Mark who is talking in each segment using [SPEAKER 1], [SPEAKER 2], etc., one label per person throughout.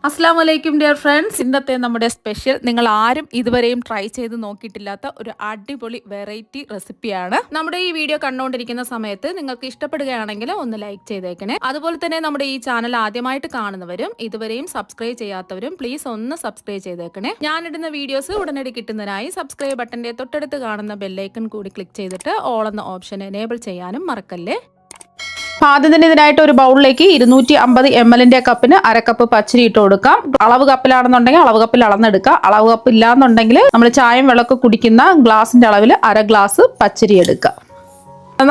[SPEAKER 1] അസ്സാം വലൈക്കും dear friends. ഇന്നത്തെ നമ്മുടെ സ്പെഷ്യൽ നിങ്ങൾ ആരും ഇതുവരെയും ട്രൈ ചെയ്ത് നോക്കിയിട്ടില്ലാത്ത ഒരു അടിപൊളി വെറൈറ്റി റെസിപ്പിയാണ്. നമ്മുടെ ഈ വീഡിയോ കണ്ടുകൊണ്ടിരിക്കുന്ന സമയത്ത് നിങ്ങൾക്ക് ഇഷ്ടപ്പെടുകയാണെങ്കിൽ ഒന്ന് ലൈക്ക് ചെയ്തേക്കണേ. അതുപോലെ തന്നെ നമ്മുടെ ഈ ചാനൽ ആദ്യമായിട്ട് കാണുന്നവരും ഇതുവരെയും സബ്സ്ക്രൈബ് ചെയ്യാത്തവരും പ്ലീസ് ഒന്ന് സബ്സ്ക്രൈബ് ചെയ്തേക്കണേ. ഞാനിടുന്ന വീഡിയോസ് ഉടനടി കിട്ടുന്നതിനായി സബ്സ്ക്രൈബ് ബട്ടന്റെ തൊട്ടടുത്ത് കാണുന്ന ബെല്ലൈക്കൺ കൂടി ക്ലിക്ക് ചെയ്തിട്ട് ഓൾ എന്ന ഓപ്ഷൻ എനേബിൾ ചെയ്യാനും മറക്കല്ലേ. ആദ്യം തന്നെ ഇതിനായിട്ട് ഒരു ബൗളിലേക്ക് 250 ml കപ്പിന് അരക്കപ്പ് പച്ചരി ഇട്ട് കൊടുക്കാം. അളവ് കപ്പിലാണെന്നുണ്ടെങ്കിൽ അളവ് കപ്പിൽ അളന്നെടുക്കാം. അളവ് കപ്പ് ഇല്ലാന്നുണ്ടെങ്കിൽ നമ്മൾ ചായയും വെള്ളമൊക്കെ കുടിക്കുന്ന ഗ്ലാസിന്റെ അളവിൽ അര ഗ്ലാസ് പച്ചരി എടുക്കുക.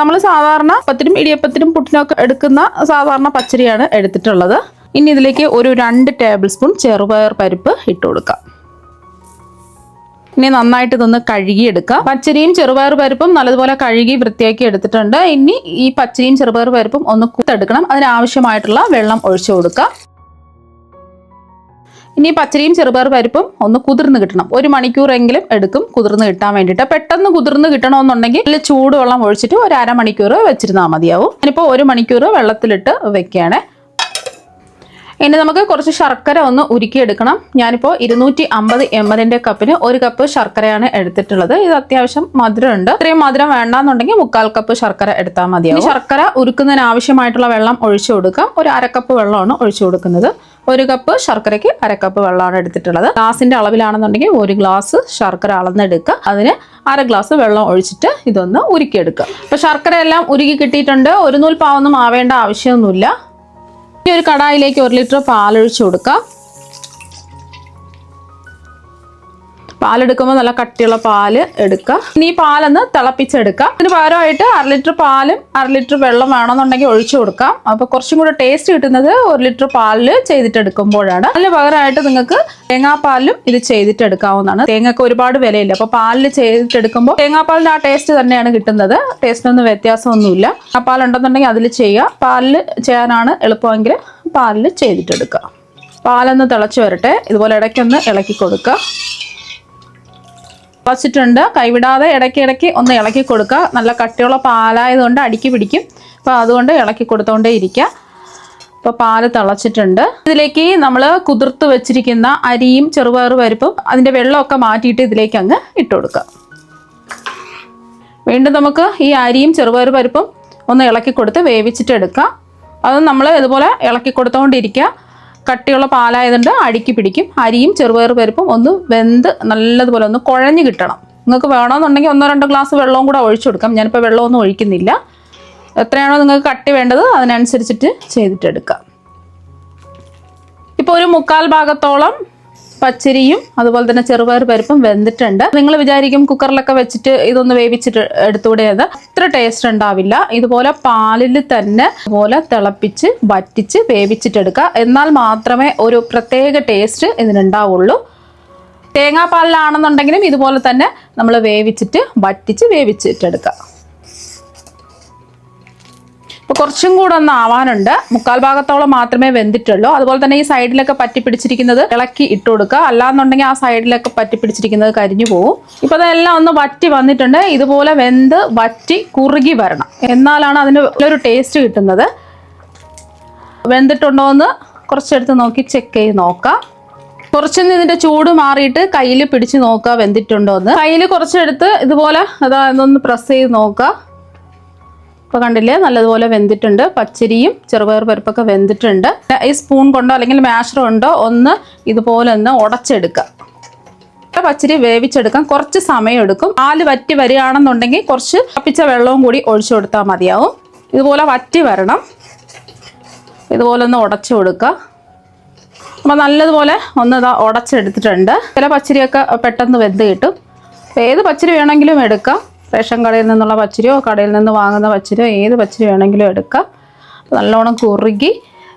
[SPEAKER 1] നമ്മൾ സാധാരണ പത്തിനും ഇടിയപ്പത്തിനും പുട്ടിനൊക്കെ എടുക്കുന്ന സാധാരണ പച്ചരിയാണ് എടുത്തിട്ടുള്ളത്. ഇനി ഇതിലേക്ക് ഒരു 2 ടേബിൾ സ്പൂൺ ചെറുപയർ പരിപ്പ് ഇട്ട് കൊടുക്കാം. ഇനി നന്നായിട്ട് ഇതൊന്ന് കഴുകിയെടുക്കാം. പച്ചരിയും ചെറുപയർ പരിപ്പും നല്ലതുപോലെ കഴുകി വൃത്തിയാക്കി എടുത്തിട്ടുണ്ട്. ഇനി ഈ പച്ചരിയും ചെറുപയർ പരിപ്പും ഒന്ന് കുത്തെടുക്കണം. അതിനാവശ്യമായിട്ടുള്ള വെള്ളം ഒഴിച്ചു കൊടുക്കാം. ഇനി പച്ചരിയും ചെറുപയർ പരിപ്പും ഒന്ന് കുതിർന്ന് കിട്ടണം. 1 മണിക്കൂറെങ്കിലും എടുക്കും കുതിർന്ന് കിട്ടാൻ വേണ്ടിയിട്ട്. പെട്ടെന്ന് കുതിർന്ന് കിട്ടണമെന്നുണ്ടെങ്കിൽ നല്ല ചൂടുവെള്ളം ഒഴിച്ചിട്ട് ഒരു അരമണിക്കൂർ വെച്ചിരുന്നാൽ മതിയാവും. ഞാനിപ്പോൾ 1 മണിക്കൂർ വെള്ളത്തിലിട്ട് വെക്കുകയാണ്. ഇനി നമുക്ക് കുറച്ച് ശർക്കര ഒന്ന് ഉരുക്കിയെടുക്കണം. ഞാനിപ്പോൾ 250 ml കപ്പിന് 1 കപ്പ് ശർക്കരയാണ് എടുത്തിട്ടുള്ളത്. ഇത് അത്യാവശ്യം മധുരമുണ്ട്. ഇത്രയും മധുരം വേണ്ടാന്നുണ്ടെങ്കിൽ 1/4 കപ്പ് ശർക്കര എടുത്താൽ മതിയാവും. ശർക്കര ഉരുക്കുന്നതിന് ആവശ്യമായിട്ടുള്ള വെള്ളം ഒഴിച്ചു കൊടുക്കാം. ഒരു അരക്കപ്പ് വെള്ളമാണ് ഒഴിച്ചു കൊടുക്കുന്നത്. 1 കപ്പ് ശർക്കരയ്ക്ക് അരക്കപ്പ് വെള്ളമാണ് എടുത്തിട്ടുള്ളത്. ഗ്ലാസിന്റെ അളവിലാണെന്നുണ്ടെങ്കിൽ 1 ഗ്ലാസ് ശർക്കര അളന്നെടുക്കുക. അതിന് അര ഗ്ലാസ് വെള്ളം ഒഴിച്ചിട്ട് ഇതൊന്ന് ഉരുക്കിയെടുക്കുക. അപ്പോൾ ശർക്കര എല്ലാം ഉരുക്കി കിട്ടിയിട്ടുണ്ട്. ഒരു നൂൽ പാവൊന്നും ആവേണ്ട ആവശ്യമൊന്നുമില്ല. ഈ ഒരു കടായിലേക്ക് 1 ലിറ്റർ പാലൊഴിച്ചു കൊടുക്കാം. പാലെടുക്കുമ്പോൾ നല്ല കട്ടിയുള്ള പാല് എടുക്കുക. ഇനി ഈ പാലൊന്ന് തിളപ്പിച്ചെടുക്കാം. ഇതിന് പകരമായിട്ട് 1/2 ലിറ്റർ പാലും 1/2 ലിറ്റർ വെള്ളം വേണമെന്നുണ്ടെങ്കിൽ ഒഴിച്ചു കൊടുക്കാം. അപ്പോൾ കുറച്ചും കൂടെ ടേസ്റ്റ് കിട്ടുന്നത് 1 ലിറ്റർ പാലിൽ ചെയ്തിട്ടെടുക്കുമ്പോഴാണ്. അതിന് പകരമായിട്ട് നിങ്ങൾക്ക് തേങ്ങാപ്പാലിലും ഇത് ചെയ്തിട്ടെടുക്കാവുന്നതാണ്. തേങ്ങക്ക് ഒരുപാട് വിലയില്ല. അപ്പോൾ പാലിൽ ചെയ്തിട്ടെടുക്കുമ്പോൾ തേങ്ങാപ്പാലിൻ്റെ ആ ടേസ്റ്റ് തന്നെയാണ് കിട്ടുന്നത്. ടേസ്റ്റിനൊന്നും വ്യത്യാസമൊന്നുമില്ല. ആ പാലുണ്ടെന്നുണ്ടെങ്കിൽ അതിൽ ചെയ്യുക. പാലിൽ ചെയ്യാനാണ് എളുപ്പമെങ്കിൽ പാലിൽ ചെയ്തിട്ടെടുക്കുക. പാലൊന്ന് തിളച്ച് വരട്ടെ. ഇതുപോലെ ഇടയ്ക്കൊന്ന് ഇളക്കി കൊടുക്കുക. തിളച്ചിട്ടുണ്ട്. കൈവിടാതെ ഇടയ്ക്കിടയ്ക്ക് ഒന്ന് ഇളക്കി കൊടുക്കുക. നല്ല കട്ടിയുള്ള പാലായതുകൊണ്ട് അടിക്ക് പിടിക്കും. അപ്പോൾ അതുകൊണ്ട് ഇളക്കി കൊടുത്തുകൊണ്ടേ ഇരിക്കുക. അപ്പോൾ പാല് തിളച്ചിട്ടുണ്ട്. ഇതിലേക്ക് നമ്മൾ കുതിർത്ത് വെച്ചിരിക്കുന്ന അരിയും ചെറുപയർ പരിപ്പും അതിൻ്റെ വെള്ളമൊക്കെ മാറ്റിയിട്ട് ഇതിലേക്ക് അങ്ങ് ഇട്ട് കൊടുക്കുക. വീണ്ടും നമുക്ക് ഈ അരിയും ചെറുപയർ പരിപ്പും ഒന്ന് ഇളക്കി കൊടുത്ത് വേവിച്ചിട്ട് എടുക്കാം. അത് നമ്മൾ ഇതുപോലെ ഇളക്കി കൊടുത്തുകൊണ്ടിരിക്കുക. കട്ടിയുള്ള പാലായതുകൊണ്ട് അടിക്ക് പിടിക്കും. അരിയും ചെറുപയർ പരിപ്പും ഒന്ന് വെന്ത് നല്ലതുപോലെ ഒന്ന് കുഴഞ്ഞ് കിട്ടണം. നിങ്ങൾക്ക് വേണമെന്നുണ്ടെങ്കിൽ 1-2 ഗ്ലാസ് വെള്ളവും കൂടെ ഒഴിച്ചു കൊടുക്കാം. ഞാനിപ്പോൾ വെള്ളമൊന്നും ഒഴിക്കുന്നില്ല. എത്രയാണോ നിങ്ങൾക്ക് കട്ടി വേണ്ടത് അതിനനുസരിച്ചിട്ട് ചെയ്തിട്ടെടുക്കാം. ഇപ്പോൾ ഒരു 1/4 ഭാഗത്തോളം പച്ചരിയും അതുപോലെ തന്നെ ചെറുപയർ പരിപ്പും വെന്തിട്ടുണ്ട്. നിങ്ങൾ വിചാരിക്കും കുക്കറിലൊക്കെ വെച്ചിട്ട് ഇതൊന്ന് വേവിച്ചിട്ട് എടുത്തുകൂടെ. അത് അത്ര ടേസ്റ്റ് ഉണ്ടാവില്ല. ഇതുപോലെ പാലിൽ തന്നെ ഇതുപോലെ തിളപ്പിച്ച് വറ്റിച്ച് വേവിച്ചിട്ടെടുക്കുക. എന്നാൽ മാത്രമേ ഒരു പ്രത്യേക ടേസ്റ്റ് ഇതിനുണ്ടാവുള്ളൂ. തേങ്ങാപ്പാലിലാണെന്നുണ്ടെങ്കിലും ഇതുപോലെ തന്നെ നമ്മൾ വേവിച്ചിട്ട് വറ്റിച്ച് വേവിച്ചിട്ടെടുക്കുക. അപ്പോൾ കുറച്ചും കൂടെ ഒന്ന് ആവാനുണ്ട്. 1/4 ഭാഗത്തോളം മാത്രമേ വെന്തിട്ടുള്ളൂ. അതുപോലെ തന്നെ ഈ സൈഡിലൊക്കെ പറ്റി പിടിച്ചിരിക്കുന്നത് ഇളക്കി ഇട്ട് കൊടുക്കുക. അല്ലാന്നുണ്ടെങ്കിൽ ആ സൈഡിലൊക്കെ പറ്റി പിടിച്ചിരിക്കുന്നത് കരിഞ്ഞു പോകും. ഇപ്പോൾ അതെല്ലാം ഒന്ന് വറ്റി വന്നിട്ടുണ്ട്. ഇതുപോലെ വെന്ത് വറ്റി കുറുകി വരണം. എന്നാലാണ് അതിന് ഒരു ടേസ്റ്റ് കിട്ടുന്നത്. വെന്തിട്ടുണ്ടോ എന്ന് കുറച്ചെടുത്ത് നോക്കി ചെക്ക് ചെയ്ത് നോക്കാം. കുറച്ചൊന്ന് ഇതിൻ്റെ ചൂട് മാറിയിട്ട് കയ്യിൽ പിടിച്ച് നോക്കുക വെന്തിട്ടുണ്ടോ എന്ന്. കയ്യിൽ കുറച്ചെടുത്ത് ഇതുപോലെ ഇതൊന്ന് പ്രസ് ചെയ്ത് നോക്കുക. ഇപ്പോൾ കണ്ടില്ലേ നല്ലതുപോലെ വെന്തിട്ടുണ്ട്. പച്ചരിയും ചെറുപയർ പരിപ്പൊക്കെ വെന്തിട്ടുണ്ട്. ഈ സ്പൂൺ കൊണ്ടോ അല്ലെങ്കിൽ മാഷർ കൊണ്ടോ ഒന്ന് ഇതുപോലെ ഒന്ന് ഉടച്ചെടുക്കുക. പച്ചരി വേവിച്ചെടുക്കാൻ കുറച്ച് സമയം എടുക്കും. പാല് വറ്റി വരികയാണെന്നുണ്ടെങ്കിൽ കുറച്ച് തിളപ്പിച്ച വെള്ളവും കൂടി ഒഴിച്ചു കൊടുത്താൽ മതിയാവും. ഇതുപോലെ വറ്റി വരണം. ഇതുപോലെ ഒന്ന് ഉടച്ചു കൊടുക്കുക. അപ്പോൾ നല്ലതുപോലെ ഒന്ന് ഉടച്ചെടുത്തിട്ടുണ്ട്. ചില പച്ചരിയൊക്കെ പെട്ടെന്ന് വെന്ത് കിട്ടും. അപ്പോൾ ഏത് പച്ചരി വേണമെങ്കിലും എടുക്കാം. റേഷൻ കടയിൽ നിന്നുള്ള പച്ചരിയോ കടയിൽ നിന്ന് വാങ്ങുന്ന പച്ചരിയോ ഏത് പച്ചരി വേണമെങ്കിലും എടുക്കാം. നല്ലോണം കുറുകി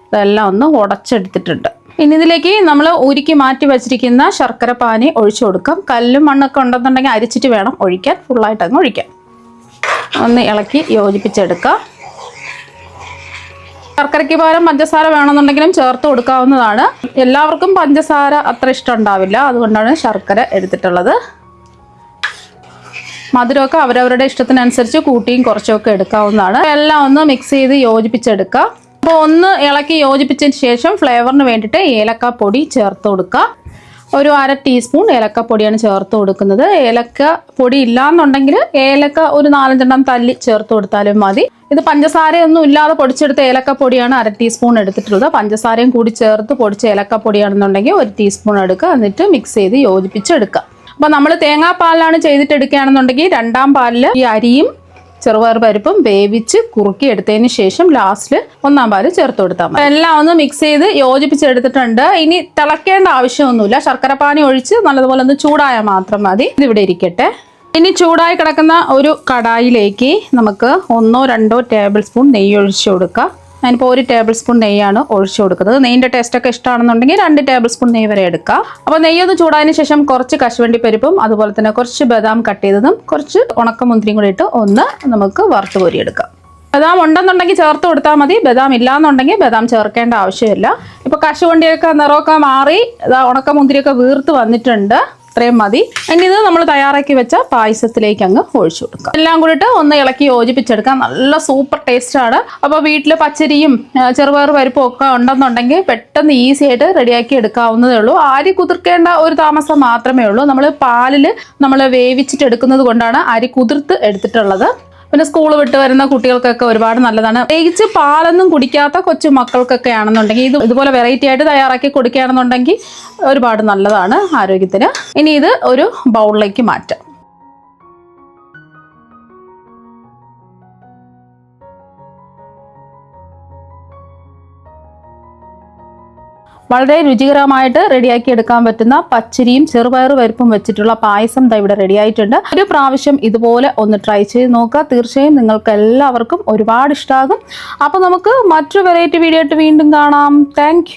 [SPEAKER 1] ഇതെല്ലാം ഒന്ന് ഉടച്ചെടുത്തിട്ടുണ്ട്. ഇനി ഇതിലേക്ക് നമ്മൾ ഉരുക്കി മാറ്റി വെച്ചിരിക്കുന്ന ശർക്കര പാനി ഒഴിച്ചു കൊടുക്കാം. കല്ലും മണ്ണൊക്കെ ഉണ്ടെന്നുണ്ടെങ്കിൽ അരിച്ചിട്ട് വേണം ഒഴിക്കാൻ. ഫുള്ളായിട്ട് അങ്ങ് ഒഴിക്കാം. ഒന്ന് ഇളക്കി യോജിപ്പിച്ചെടുക്കാം. ശർക്കരയ്ക്ക് പകരം പഞ്ചസാര വേണമെന്നുണ്ടെങ്കിലും ചേർത്ത് കൊടുക്കാവുന്നതാണ്. എല്ലാവർക്കും പഞ്ചസാര അത്ര ഇഷ്ടം ഉണ്ടാവില്ല. അതുകൊണ്ടാണ് ശർക്കര എടുത്തിട്ടുള്ളത്. മധുരമൊക്കെ അവരവരുടെ ഇഷ്ടത്തിനനുസരിച്ച് കൂട്ടിയും കുറച്ചൊക്കെ എടുക്കാവുന്നതാണ്. എല്ലാം ഒന്ന് മിക്സ് ചെയ്ത് യോജിപ്പിച്ചെടുക്കുക. അപ്പോൾ ഒന്ന് ഇളക്കി യോജിപ്പിച്ചതിന് ശേഷം ഫ്ലേവറിന് വേണ്ടിയിട്ട് ഏലക്കാപ്പൊടി ചേർത്ത് കൊടുക്കുക. ഒരു 1/2 ടീസ്പൂൺ ഏലക്കപ്പൊടിയാണ് ചേർത്ത് കൊടുക്കുന്നത്. ഏലക്ക പൊടി ഇല്ലാന്നുണ്ടെങ്കിൽ ഏലക്ക ഒരു 4-5 തല്ലി ചേർത്ത് കൊടുത്താലും മതി. ഇത് പഞ്ചസാരയൊന്നും ഇല്ലാതെ പൊടിച്ചെടുത്ത ഏലക്കപ്പൊടിയാണ് 1/2 ടീസ്പൂൺ എടുത്തിട്ടുള്ളത്. പഞ്ചസാരയും കൂടി ചേർത്ത് പൊടിച്ച ഏലക്കപ്പൊടിയാണെന്നുണ്ടെങ്കിൽ 1 ടീസ്പൂൺ എടുക്കുക. എന്നിട്ട് മിക്സ് ചെയ്ത് യോജിപ്പിച്ചെടുക്കുക. അപ്പോൾ നമ്മൾ തേങ്ങാപ്പാലിലാണ് ചെയ്തിട്ടെടുക്കുകയാണെന്നുണ്ടെങ്കിൽ 2ാം പാലിൽ ഈ അരിയും ചെറുപയർ പരിപ്പും വേവിച്ച് കുറുക്കി എടുത്തതിന് ശേഷം ലാസ്റ്റിൽ 1ാം പാല് ചേർത്ത് കൊടുത്താൽ മതി. എല്ലാം ഒന്ന് മിക്സ് ചെയ്ത് യോജിപ്പിച്ചെടുത്തിട്ടുണ്ട്. ഇനി തിളക്കേണ്ട ആവശ്യമൊന്നുമില്ല. ശർക്കരപ്പാനി ഒഴിച്ച് നല്ലതുപോലെ ഒന്ന് ചൂടായാൽ മാത്രം മതി. ഇതിവിടെ ഇരിക്കട്ടെ. ഇനി ചൂടായി കിടക്കുന്ന ഒരു കടായിലേക്ക് നമുക്ക് 1-2 ടേബിൾ സ്പൂൺ നെയ്യ് ഒഴിച്ചു കൊടുക്കാം. ഞാനിപ്പോൾ 1 ടേബിൾ സ്പൂൺ നെയ്യാണ് ഒഴിച്ചു കൊടുക്കുന്നത്. നെയ്യിൻ്റെ ടേസ്റ്റൊക്കെ ഇഷ്ടമാണെന്നുണ്ടെങ്കിൽ 2 ടേബിൾ സ്പൂൺ നെയ്യ് വരെ എടുക്കാം. അപ്പോൾ നെയ്യൊന്ന് ചൂടായതിനു ശേഷം കുറച്ച് കശുവണ്ടി പരിപ്പും അതുപോലെ തന്നെ കുറച്ച് ബദാം കട്ട് ചെയ്തതും കുറച്ച് ഉണക്കമുന്തിരിയും കൂടി ഇട്ട് ഒന്ന് നമുക്ക് വറുത്ത് കോരിയെടുക്കാം. ബദാം ഉണ്ടെന്നുണ്ടെങ്കിൽ ചേർത്ത് കൊടുത്താൽ മതി. ബദാം ഇല്ലാന്നുണ്ടെങ്കിൽ ബദാം ചേർക്കേണ്ട ആവശ്യമില്ല. ഇപ്പോൾ കശുവണ്ടിയൊക്കെ നിറമൊക്കെ മാറി ഉണക്കമുന്തിരിയൊക്കെ വീർത്ത് വന്നിട്ടുണ്ട്. ഇത്രയും മതി. ഇനി ഇത് നമ്മൾ തയ്യാറാക്കി വെച്ച പായസത്തിലേക്ക് അങ്ങ് ഒഴിച്ചു കൊടുക്കാം. എല്ലാം കൂടിയിട്ട് ഒന്ന് ഇളക്കി യോജിപ്പിച്ചെടുക്കാം. നല്ല സൂപ്പർ ടേസ്റ്റാണ്. അപ്പോൾ വീട്ടിൽ പച്ചരിയും ചെറുപയർ പരിപ്പും ഒക്കെ ഉണ്ടെന്നുണ്ടെങ്കിൽ പെട്ടെന്ന് ഈസി ആയിട്ട് റെഡിയാക്കി എടുക്കാവുന്നതേ ഉള്ളൂ. അരി കുതിർക്കേണ്ട ഒരു താമസം മാത്രമേ ഉള്ളൂ. നമ്മൾ പാലിൽ നമ്മൾ വേവിച്ചിട്ട് എടുക്കുന്നത് കൊണ്ടാണ് അരി കുതിർത്ത് എടുത്തിട്ടുള്ളത്. പിന്നെ സ്കൂൾ വിട്ട് വരുന്ന കുട്ടികൾക്കൊക്കെ ഒരുപാട് നല്ലതാണ്. പ്രത്യേകിച്ച് പാലൊന്നും കുടിക്കാത്ത കൊച്ചു മക്കൾക്കൊക്കെ ആണെന്നുണ്ടെങ്കിൽ ഇതുപോലെ വെറൈറ്റി ആയിട്ട് തയ്യാറാക്കി കൊടുക്കുകയാണെന്നുണ്ടെങ്കിൽ ഒരുപാട് നല്ലതാണ് ആരോഗ്യത്തിന്. ഇനി ഇത് ഒരു ബൗളിലേക്ക് മാറ്റാം. വളരെ രുചികരമായിട്ട് റെഡിയാക്കി എടുക്കാൻ പറ്റുന്ന പച്ചരിയും ചെറുപയർ പരിപ്പും വെച്ചിട്ടുള്ള പായസം ദാ ഇവിടെ റെഡി ആയിട്ടുണ്ട്. ഒരു പ്രാവശ്യം ഇതുപോലെ ഒന്ന് ട്രൈ ചെയ്ത് നോക്കുക. തീർച്ചയായും നിങ്ങൾക്ക് എല്ലാവർക്കും ഒരുപാട് ഇഷ്ടമാകും. അപ്പോൾ നമുക്ക് മറ്റൊരു വെറൈറ്റി വീഡിയോ ആയിട്ട് വീണ്ടും കാണാം. താങ്ക്